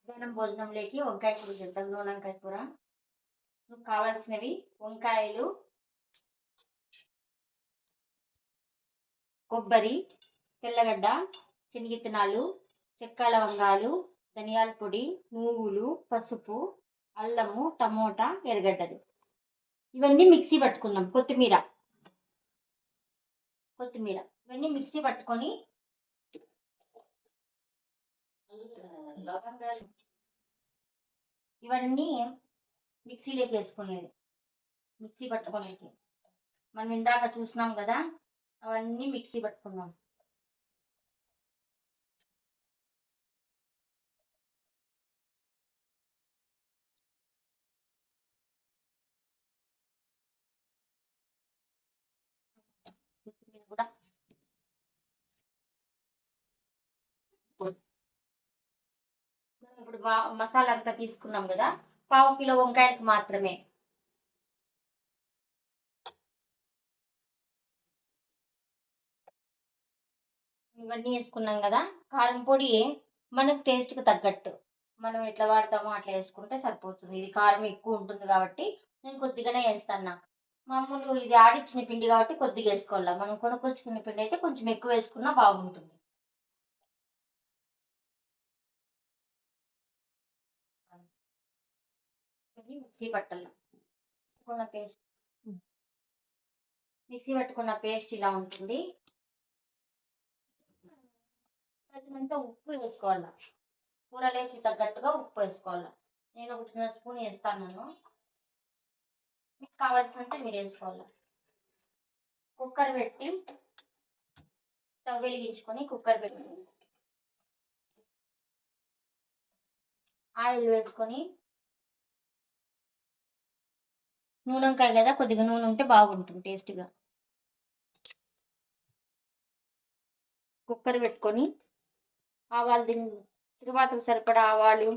మధ్యాహ్నం భోజనంలోకి వంకాయ కూర చేద్దాం. నూనె వంకాయ కూర. కావాల్సినవి వంకాయలు, కొబ్బరి, తెల్లగడ్డ, శనగిత్తనాలు, చెక్క లవంగాలు, ధనియాల పొడి, నువ్వులు, పసుపు, అల్లము, టమోటా, ఎర్రగడ్డలు. ఇవన్నీ మిక్సీ పట్టుకుందాం. కొత్తిమీర ఇవన్నీ మిక్సీ పట్టుకొని లవంగాలు ఇవన్నీ మిక్సీలోకి వేసుకునేది. మిక్సీ పట్టుకునేది మనం ఇందాక చూసినాం కదా, అవన్నీ మిక్సీ పట్టుకున్నాం. కూడా ఇప్పుడు మసాలా అంతా తీసుకున్నాం కదా, 1/2 కిలో వంకాయలకు మాత్రమే. ఇవన్నీ వేసుకున్నాం కదా. కారం పొడి మనకు టేస్ట్కి తగ్గట్టు మనం ఎట్లా వాడతామో అట్లా వేసుకుంటే సరిపోతుంది. ఇది కారం ఎక్కువ ఉంటుంది కాబట్టి నేను కొద్దిగానే వేస్తాను. మామూలు ఇది ఆడిచ్చిన పిండి కాబట్టి కొద్దిగా వేసుకోవాలి. మనం కొనుక్కొచ్చుకున్న పిండి అయితే కొంచెం ఎక్కువ వేసుకున్నా బాగుంటుంది. మిక్సీ పట్టుకున్న పేస్ట్ ఇలా ఉంటుంది. తగినంత ఉప్పు వేసుకోవాలి. కూరలోకి తగ్గట్టుగా ఉప్పు వేసుకోవాలి. నేను 1 స్పూన్ వేస్తాను. మీకు కావాల్సినంత మీరు వేసుకోవాలి. కుక్కర్ పెట్టి స్టవ్ వెలిగించుకొని కుక్కర్ పెట్టి ఆయిల్ వేసుకొని, నూనె వంకాయ కదా, కొద్దిగా నూనె ఉంటే బాగుంటుంది టేస్ట్గా. కుక్కర్ పెట్టుకొని ఆవాలు, తరువాత సరిపడా ఆవాలు,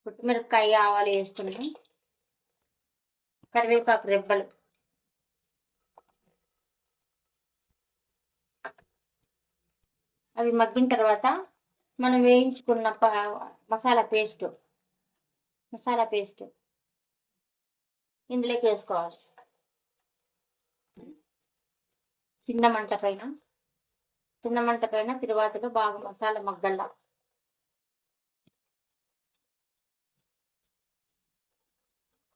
పుట్టిమిరపకాయ, ఆవాలు వేసుకుని కరివేపాకు రెబ్బలు, అవి మగ్గిన తర్వాత మనం వేయించుకున్న మసాలా పేస్ట్ ఇందులోకి వేసుకోవాలి. చిన్న మంట పైన తిరువాతలో బాగా మసాలా మగ్గల్లా.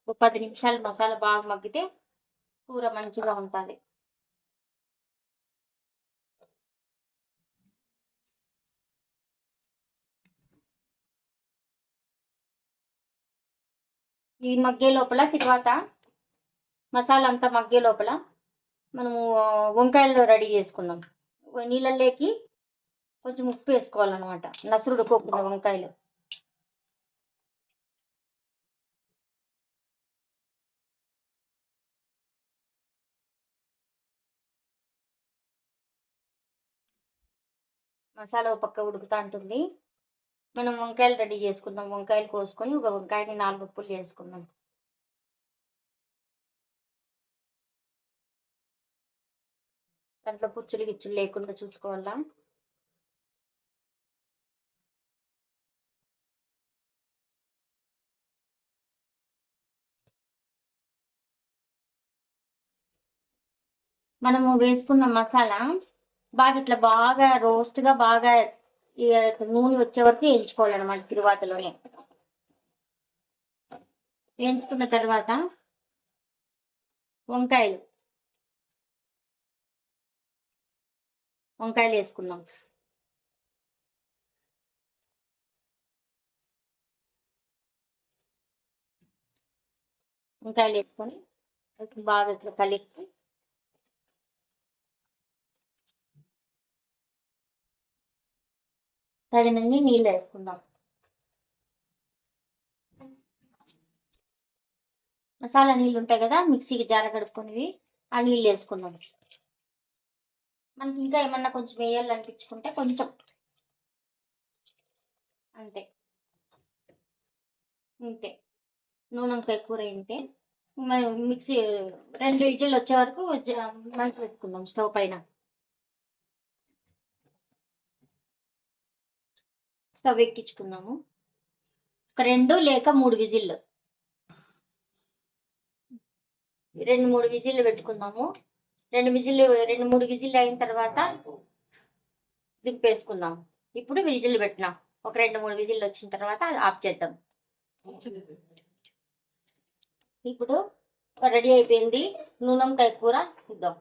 ఒక 10 నిమిషాలు మసాలా బాగా మగ్గితే కూర మంచిగా ఉంటుంది. ఈ మగ్గే లోపల తర్వాత మసాలా అంతా మగ్గే లోపల మనము వంకాయలు రెడీ చేసుకుందాం. నీళ్ళల్లోకి కొంచెం ఉప్పు వేసుకోవాలన్నమాట. నసురుడు ఉడుకోకుండా వంకాయలు. మసాలా ఒక పక్క ఉడుకుతా ఉంటుంది. మనం వంకాయలు రెడీ చేసుకుందాం. వంకాయలు కోసుకొని ఒక వంకాయని 4 ముక్కలు చేసుకుందాం. దాంట్లో గిచ్చులు లేకుండా చూసుకోవాలా. మనము వేసుకున్న మసాలా బాగా రోస్ట్గా బాగా నూనె వచ్చే వరకు వేయించుకోవాలన్నమాట. తిరువాతలోనే వేయించుకున్న తర్వాత వంకాయలు వేసుకుందాం. వంకాయలు వేసుకొని బాగా ఇట్లా కలిపి తగినన్ని నీళ్ళు వేసుకుందాం. మసాలా నీళ్ళు ఉంటాయి కదా, మిక్సీకి జార కడుక్కునేవి, ఆ నీళ్ళు వేసుకుందాం. మనకి ఇంకా ఏమన్నా కొంచెం వేయాలనిపించుకుంటే కొంచెం, అంతే. నూనె వంకాయ కూర ఇంతే. మిక్సీ 2 విజిల్లు వచ్చే వరకు మంచి పెట్టుకుందాం స్టవ్ పైన. స్టవ్ ఎక్కించుకుందాము. ఒక 2 లేక 3 విజిల్లు, 2-3 విజిల్లు పెట్టుకుందాము. 2-3 విజిల్లు అయిన తర్వాత దింపేసుకుందాం. ఇప్పుడు విజిల్లు పెట్టినా ఒక 2-3 విజిల్లు వచ్చిన తర్వాత అది ఆఫ్ చేద్దాం. ఇప్పుడు రెడీ అయిపోయింది నూనెంకాయ కూర. చూద్దాం.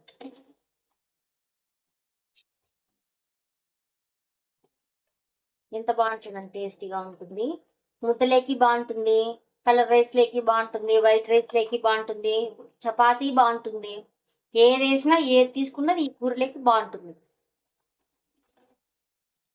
ఎంత బాగుంటుందంటే టేస్టీగా ఉంటుంది. ముద్దలేకి బాగుంటుంది, కలర్ రైస్ లేకి బాగుంటుంది, వైట్ రైస్ లేకి బాగుంటుంది, చపాతీ బాగుంటుంది. ఏది వేసినా ఏది తీసుకున్నా ఈ కూరలోకి బాగుంటుంది.